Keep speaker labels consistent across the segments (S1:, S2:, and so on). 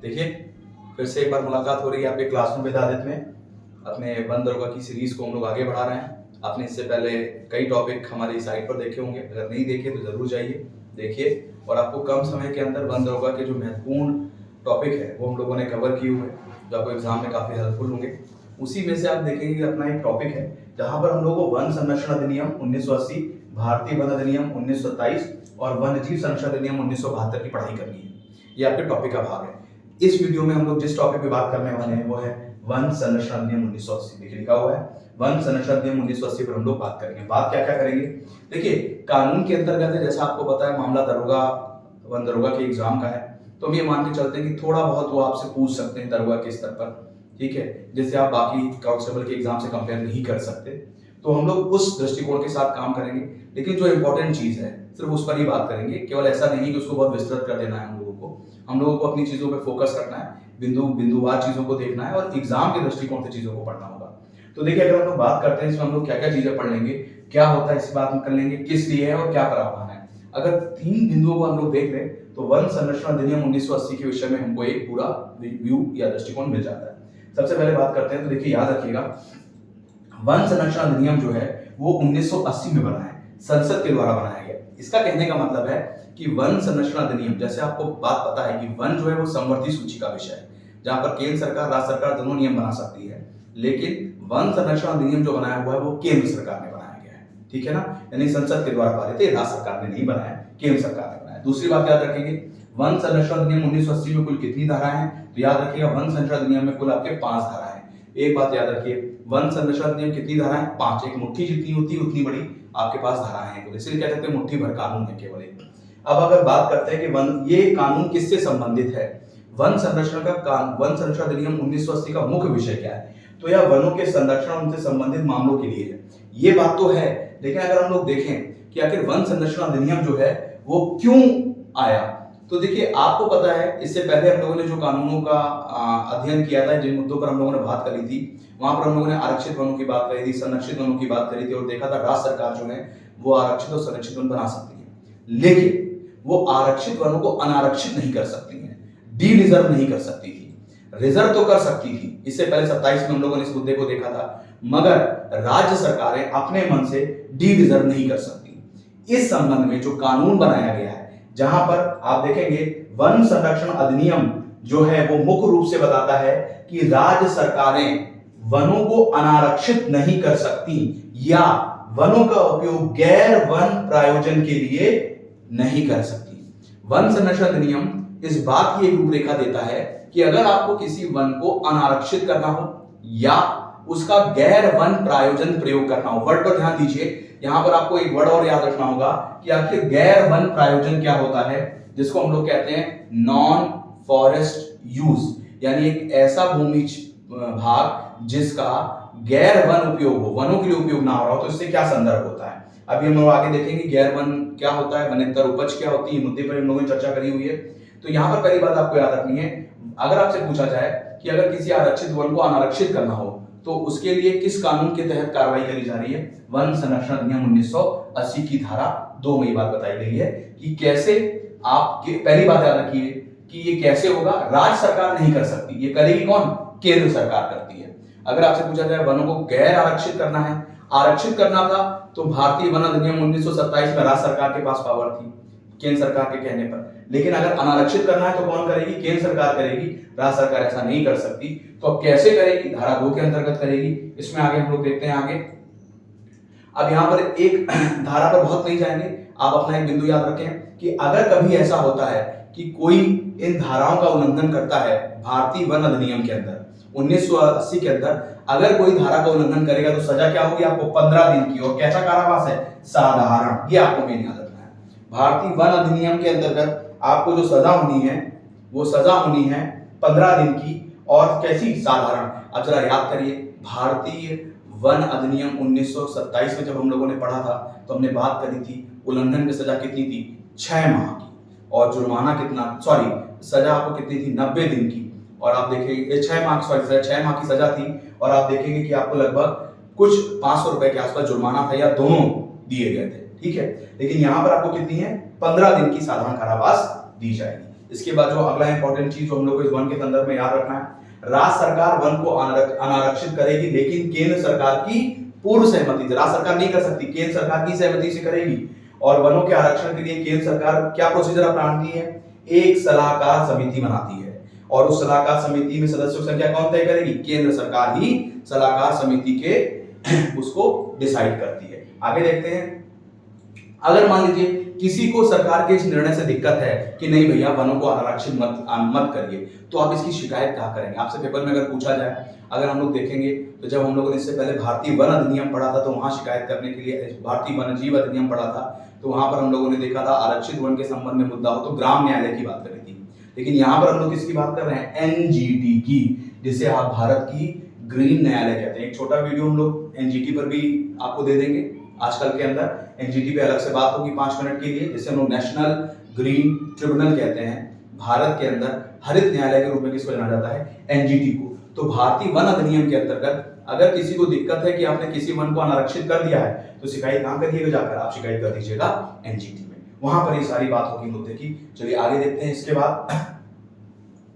S1: देखिए, फिर से एक बार मुलाकात हो रही है आपके क्लासरूम विद में। अपने वन दरोगा की सीरीज को हम लोग आगे बढ़ा रहे हैं। आपने इससे पहले कई टॉपिक हमारी साइट पर देखे होंगे, अगर नहीं देखे तो जरूर जाइए देखिए। और आपको कम समय के अंदर वन दरोगा के जो महत्वपूर्ण टॉपिक है वो हम लोगों ने कवर किए हुए हैं, जो आपको एग्जाम में काफी हेल्पफुल होंगे। उसी में से आप देखेंगे कि अपना एक टॉपिक है जहां पर हम लोग को वन संरक्षण अधिनियम 1980, भारतीय वन अधिनियम 1927 और वन्य जीव संरक्षण अधिनियम 1972 की पढ़ाई करनी है। ये आपके टॉपिक का भाग है। इस वीडियो में हम लोग जिस टॉपिक पे बात करने वाले हैं वो है वन संरक्षण अधिनियम 1980। देखिए लिखा हुआ है वन संरक्षण अधिनियम 1980 पर हम लोग बात करेंगे। बात क्या क्या करेंगे? देखिए, कानून के अंतर्गत है, जैसा आपको पता है मामला दरोगा वन दरोगा के एग्जाम का है, तो हम ये मान के चलते हैं कि थोड़ा बहुत वो आपसे पूछ सकते हैं दरोगा के स्तर पर, ठीक है, जैसे आप बाकी कांस्टेबल के एग्जाम से कंपेयर नहीं कर सकते। तो हम लोग उस दृष्टिकोण के साथ काम करेंगे, लेकिन जो इंपॉर्टेंट चीज है सिर्फ उस पर ही बात करेंगे। केवल ऐसा नहीं कि उसको बहुत विस्तृत कर देना है हम लोगों को अपनी चीजों पे फोकस करना है, बिंदुवार चीजों को देखना है और एग्जाम के दृष्टिकोण से चीजों को पढ़ना होगा। तो देखिए, अगर हम लोग बात करते हैं इसमें हम लोग क्या क्या चीजें पढ़ लेंगे, क्या होता है इस बात में कर लेंगे, किस लिए है और क्या प्रावधान है। अगर 3 बिंदुओं को हम लोग देख लें तो वन संरक्षण अधिनियम 1980 के विषय में हमको एक पूरा व्यू या दृष्टिकोण मिल जाता है। सबसे पहले बात करते हैं तो देखिए याद रखिएगा, वन संरक्षण अधिनियम जो है वो 1980 में बना है, संसद के द्वारा बनाया गया। इसका कहने का मतलब है कि वन संरक्षण अधिनियम, जैसे आपको बात पता है कि वन जो है वो समवर्ती सूची का विषय है, जहां पर केंद्र सरकार राज्य सरकार दोनों नियम बना सकती है, लेकिन वन संरक्षण अधिनियम जो बनाया हुआ है वो केंद्र सरकार ने बनाया गया है, ठीक है ना, यानी संसद के द्वारा पारित है, राज्य सरकार ने नहीं बनाया, केंद्र सरकार ने बनाया। दूसरी बात याद रखेंगे, वन संरक्षण अधिनियम 1980 में कुल कितनी धाराएं हैं? तो याद रखिएगा वन संरक्षण अधिनियम में कुल आपके 5 धाराएं हैं। एक बात याद रखिए, वन संरक्षण अधिनियम कितनी धाराएं? 5। एक मुट्ठी जितनी होती है उतनी बड़ी आपके पास धाराएं हैं, इसलिए कह सकते हैं मुट्ठी भर कानून है केवल एक। अब अगर बात करते हैं कि वन ये कानून किससे संबंधित है, वन संरक्षण अधिनियम 1980 का मुख्य विषय क्या है? तो यह वनों के संरक्षण उनसे संबंधित मामलों के लिए है। ये बात तो है, लेकिन अगर हम लोग देखें कि आखिर वन संरक्षण अधिनियम जो है वो क्यों आया, तो देखिए आपको पता है इससे पहले हम लोगों ने जो कानूनों का अध्ययन किया था, जिन मुद्दों पर हम लोगों ने बात करी थी, वहां पर हम लोगों ने आरक्षित वनों की बात करी थी, संरक्षित वनों की बात करी थी और देखा था राज्य सरकार जो है वो आरक्षित और संरक्षित वन बना सकती है, लेकिन वो आरक्षित वनों को अनारक्षित नहीं कर सकती है, डी रिजर्व नहीं कर सकती थी, रिजर्व तो कर सकती थी। इससे पहले 27 में हम लोगों ने इस मुद्दे को देखा था, मगर राज्य सरकारें अपने मन से डी रिजर्व नहीं कर सकती। इस संबंध में जो कानून बनाया गया है, जहां पर आप देखेंगे वन संरक्षण अधिनियम जो है वो मुख्य रूप से बताता है कि राज्य सरकारें वनों को अनारक्षित नहीं कर सकती या वनों का उपयोग गैर वन प्रयोजन के लिए नहीं कर सकती। वन संरक्षण अधिनियम इस बात की एक रूपरेखा देता है कि अगर आपको किसी वन को अनारक्षित करना हो या उसका गैर वन प्रयोजन प्रयोग करना हो, वर्ड पर ध्यान दीजिए, यहां पर आपको एक वर्ड और याद रखना होगा कि आखिर गैर वन प्रयोजन क्या होता है, जिसको हम लोग कहते हैं नॉन फॉरेस्ट यूज, यानी एक ऐसा भूमि भाग जिसका गैर वन उपयोग हो, वनों के लिए उपयोग ना हो रहा हो। तो इससे क्या संदर्भ होता है, अभी हम लोग आगे देखेंगे गैर वन क्या होता है, वनेतर उपज क्या होती है, मुद्दे पर हम लोगों ने चर्चा करी हुई है। तो यहां पर पहली बात आपको याद रखनी है, अगर आपसे पूछा जाए कि अगर किसी आरक्षित वन को अनारक्षित करना हो तो उसके लिए किस कानून के तहत कार्रवाई करी जा रही है, वन संरक्षण अधिनियम 1980 की धारा 2 में ये बात बताई गई है कि कैसे आपके, पहली बात याद रखिए कि ये कैसे होगा, राज्य सरकार नहीं कर सकती, ये करेगी कौन? केंद्र सरकार करती है। अगर आपसे पूछा जाए वनों को गैर आरक्षित करना है, आरक्षित करना था तो भारतीय वन अधिनियम 1927 में राज्य सरकार के पास पावर थी केंद्र सरकार के कहने पर, लेकिन अगर अनारक्षित करना है तो कौन करेगी? केंद्र सरकार करेगी, राज्य सरकार ऐसा नहीं कर सकती। तो अब कैसे करेगी? धारा 2 के अंतर्गत करेगी। इसमें आगे हम लोग देखते हैं आगे। अब यहां पर एक धारा पर बहुत नहीं जाएंगे, आप अपना एक बिंदु याद रखें कि अगर कभी ऐसा होता है कि कोई इन धाराओं का उल्लंघन करता है, भारतीय वन अधिनियम के अंदर 1980 के अंदर अगर कोई धारा का उल्लंघन करेगा तो सजा क्या होगी? आपको 15 दिन की, और कैसा कारावास है? साधारण। ये आपको मेन याद रखना है। भारतीय वन अधिनियम के अंतर्गत आपको जो सजा होनी है वो सजा होनी है 15 दिन की, और कैसी? साधारण। अब जरा याद करिए, भारतीय वन अधिनियम 1927 में जब हम लोगों ने पढ़ा था तो हमने बात करी थी उल्लंघन की सजा कितनी थी? 6 माह की, और जुर्माना कितना, सजा आपको कितनी थी? 90 दिन की। और आप देखेंगे 6 माह की सजा थी, और आप देखेंगे कि आपको लगभग कुछ 500 रुपए के आसपास जुर्माना था, या दोनों दिए गए थे, ठीक है। लेकिन यहां पर आपको कितनी है? 15 दिन की साधारण कारावास दी जाएगी। इसके बाद जो अगला इंपॉर्टेंट चीज जो हम लोग को इस वन के संदर्भ में याद रखना है, राज्य सरकार वन को अनारक्षित करेगी, लेकिन केंद्र सरकार की पूर्व सहमति से। राज्य सरकार नहीं कर सकती, केंद्र सरकार की सहमति से करेगी। और वनों के आरक्षण के लिए केंद्र सरकार क्या प्रोसीजर अपनाती है, एक सलाहकार समिति बनाती है, और उस सलाहकार समिति में सदस्यों की संख्या कौन तय करेगी, केंद्र सरकार ही सलाहकार समिति के उसको डिसाइड करती है। आगे देखते हैं, अगर मान लीजिए किसी को सरकार के इस निर्णय से दिक्कत है कि नहीं भैया वनों को आरक्षित मत करिए, तो आप इसकी शिकायत कहाँ करेंगे। आपसे पेपर में अगर पूछा जाए, अगर हम लोग देखेंगे तो जब हम लोगों ने इससे पहले भारतीय वन अधिनियम पढ़ा था तो वहां शिकायत करने के लिए भारतीय वन्यजीव अधिनियम पढ़ा था, तो वहां पर हम लोगों ने देखा था आरक्षित वन के संबंध में मुद्दा हो तो ग्राम न्यायालय की बात करी थी। लेकिन यहाँ पर हम लोग किसकी बात कर रहे हैं, एनजीटी की, जिसे आप भारत की ग्रीन न्यायालय कहते हैं। एक छोटा वीडियो हम लोग एनजीटी पर भी आपको दे देंगे आजकल के अंदर। एनजीटी पे अलग से बात होगी 5 मिनट के लिए, जिसे हम लोग नेशनल ग्रीन ट्रिब्यूनल कहते हैं। भारत के अंदर हरित न्यायालय के रूप में किसको जाना जाता है, एनजीटी को। तो भारतीय वन अधिनियम के अंतर्गत अगर किसी को दिक्कत है कि आपने किसी वन को अनारक्षित कर दिया है, तो शिकायत कहां करिएगा, जाकर आप शिकायत कर दीजिएगा एनजीटी में, वहां पर ये सारी बात होगी मुद्दे की। चलिए आगे देखते हैं। इसके बाद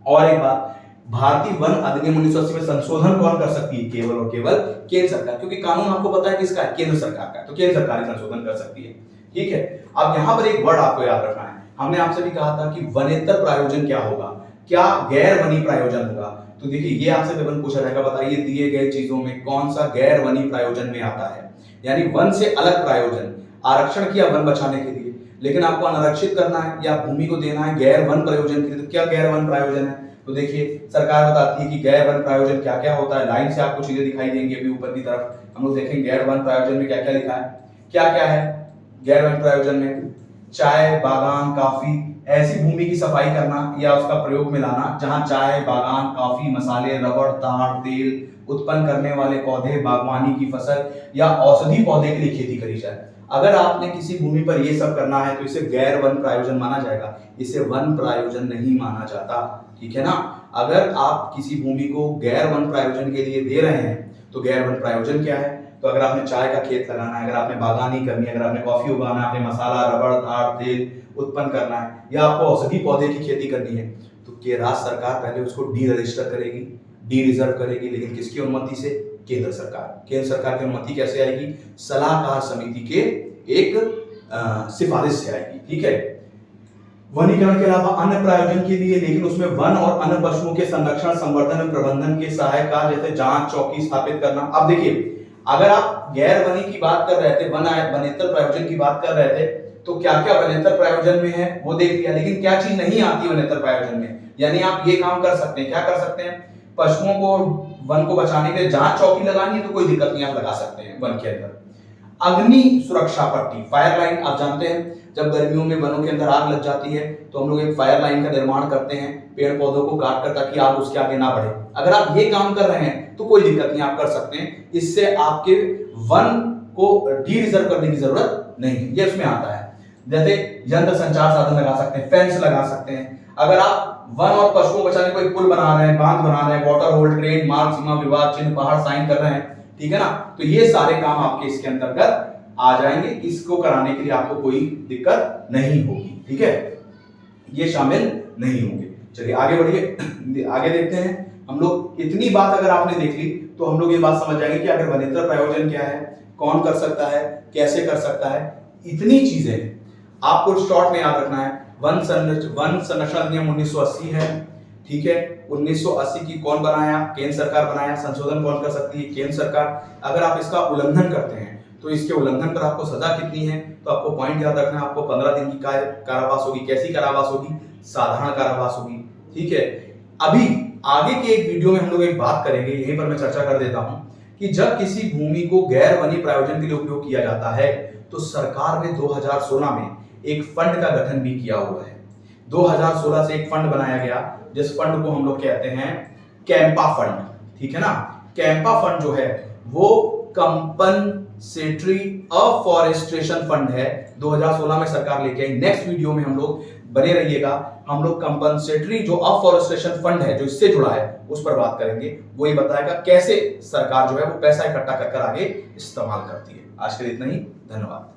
S1: और एक बात, भारतीय वन अधिनियम 1980 में संशोधन कौन कर सकती है, केवल और केवल केंद्र सरकार, क्योंकि कानून आपको पता है किसका है, केंद्र सरकार का, तो केंद्र सरकार ही संशोधन कर सकती है। ठीक है, अब यहां पर एक वर्ड आपको याद रखना है। हमने आपसे भी कहा था कि वनेतर प्रायोजन क्या होगा, क्या गैर वनी प्रायोजन होगा। तो देखिए ये आपसे पेपर में पूछा जाएगा, बताइए दिए गए चीजों में कौन सा गैर वनी प्रायोजन में आता है। यानी वन से अलग प्रायोजन, आरक्षण किया वन बचाने के लिए, लेकिन आपको अनारक्षित करना है या भूमि को देना है गैर वन प्रयोजन के लिए, तो क्या गैर वन प्रायोजन है। तो देखिए सरकार बताती है कि गैर वन प्रायोजन क्या क्या होता है, लाइन से आपको चीजें दिखाई देंगी अभी ऊपर की तरफ। हम लोग देखेंगे गैर वन प्रायोजन में क्या क्या लिखा है, क्या क्या है गैर वन प्रायोजन में, चाय बागान कॉफी, ऐसी भूमि की सफाई करना या उसका प्रयोग में लाना जहां चाय बागान कॉफी मसाले रबड़ ताड़ तेल उत्पन्न करने वाले पौधे बागवानी की फसल या औषधि पौधे के लिए खेती करी जाए। अगर आपने किसी भूमि पर ये सब करना है तो इसे गैर वन प्रायोजन माना जाएगा, इसे वन प्रायोजन नहीं माना जाता। ठीक है ना, अगर आप किसी भूमि को गैर वन प्रायोजन के लिए दे रहे हैं तो गैर वन प्रायोजन क्या है। तो अगर आपने चाय का खेत लगाना है, अगर आपने बागानी करनी है, अगर आपने कॉफी उगाना है, आपने मसाला रबड़ ताड़ तेल उत्पन्न करना है या आपको औषधि पौधे की खेती करनी है, तो राज्य सरकार पहले उसको डी रजिस्टर करेगी, डी रिजर्व करेगी, लेकिन किसकी अनुमति से, केंद्र सरकार। केंद्र सरकार की अनुमति कैसे आएगी, सलाहकार समिति के एक सिफारिश से आएगी। ठीक है, वनीकरण के अलावा अन्य प्रायोजन के लिए, लेकिन उसमें वन और अन्य पशुओं के संरक्षण संवर्धन और प्रबंधन के सहायक कार्य जैसे जांच चौकी स्थापित करना। अब देखिए अगर आप गैर वनी की बात कर रहे थे, वनेतर प्रायोजन की बात कर रहे थे, तो क्या क्या वनेतर प्रायोजन में है वो देख लिया, लेकिन क्या चीज नहीं आती वनेतर प्रायोजन में। यानी आप ये काम कर सकते हैं, क्या कर सकते हैं, पशुओं को वन को बचाने के लिए जांच चौकी लगानी है तो कोई दिक्कत नहीं, आप लगा सकते हैं वन के अंदर। अग्नि सुरक्षा पट्टी, फायर लाइन, आप जानते हैं जब गर्मियों में वनों के अंदर आग लग जाती है तो हम लोग एक फायर लाइन का निर्माण करते हैं पेड़ पौधों को काट कर, ताकि आग उसके आगे ना बढ़े। अगर आप ये काम कर रहे हैं तो कोई दिक्कत नहीं, आप कर सकते हैं, इससे आपके वन को डी रिजर्व करने की जरूरत नहीं है, ये उसमें आता है। जैसे यंत्र संचार साधन लगा सकते हैं, फेंस लगा सकते हैं। अगर आप वन और पशुओं बचाने को एक पुल बना रहे हैं, बांध बना रहे हैं, वाटर होल्ड ट्रेन मार्ग सीमा विवाद चिन्ह पहाड़ साइन कर रहे हैं, ठीक है ना, तो ये सारे काम आपके इसके अंतर्गत आ जाएंगे। इसको कराने के लिए आपको कोई दिक्कत नहीं होगी। ठीक है, ये शामिल नहीं होंगे। चलिए आगे बढ़िए, आगे देखते हैं हम लोग। इतनी बात अगर आपने देख ली तो हम लोग ये बात समझ जाएंगे कि अगर वनेतर प्रायोजन क्या है, कौन कर सकता है, कैसे कर सकता है, इतनी चीजें आपको शॉर्ट में याद रखना है। वन संरक्षण अधिनियम 1980 है। ठीक है, 1980 की कौन बनाया, केंद्र सरकार बनाया। संशोधन कौन कर सकती है, केंद्र सरकार। अगर आप इसका उल्लंघन करते हैं तो इसके उल्लंघन पर आपको सजा कितनी है, तो आपको पॉइंट याद रखना है, आपको 15 दिन की कारावास होगी। कैसी कारावास होगी, साधारण कारावास होगी। ठीक है, अभी आगे के एक वीडियो में हम लोग एक बात करेंगे, यहीं पर मैं चर्चा कर देता हूं कि जब किसी भूमि को गैर वनी प्रायोजन के लिए उपयोग किया जाता है तो सरकार ने 2016 में एक फंड का गठन भी किया हुआ है। 2016 से एक फंड बनाया गया जिस फंड को हम लोग कहते हैं कैंपा फंड। ठीक है ना, कैंपा फंड जो है वो कंपनसेटरी अफॉरेस्टेशन फंड है, 2016 में सरकार लेके आई। नेक्स्ट वीडियो में हम लोग बने रहिएगा, हम लोग कंपनसेटरी जो अफॉरेस्टेशन फंड है जो इससे जुड़ा है उस पर बात करेंगे। वो ये बताएगा कैसे सरकार जो है वो पैसा इकट्ठा कर आगे इस्तेमाल करती है। आज के लिए इतना ही, धन्यवाद।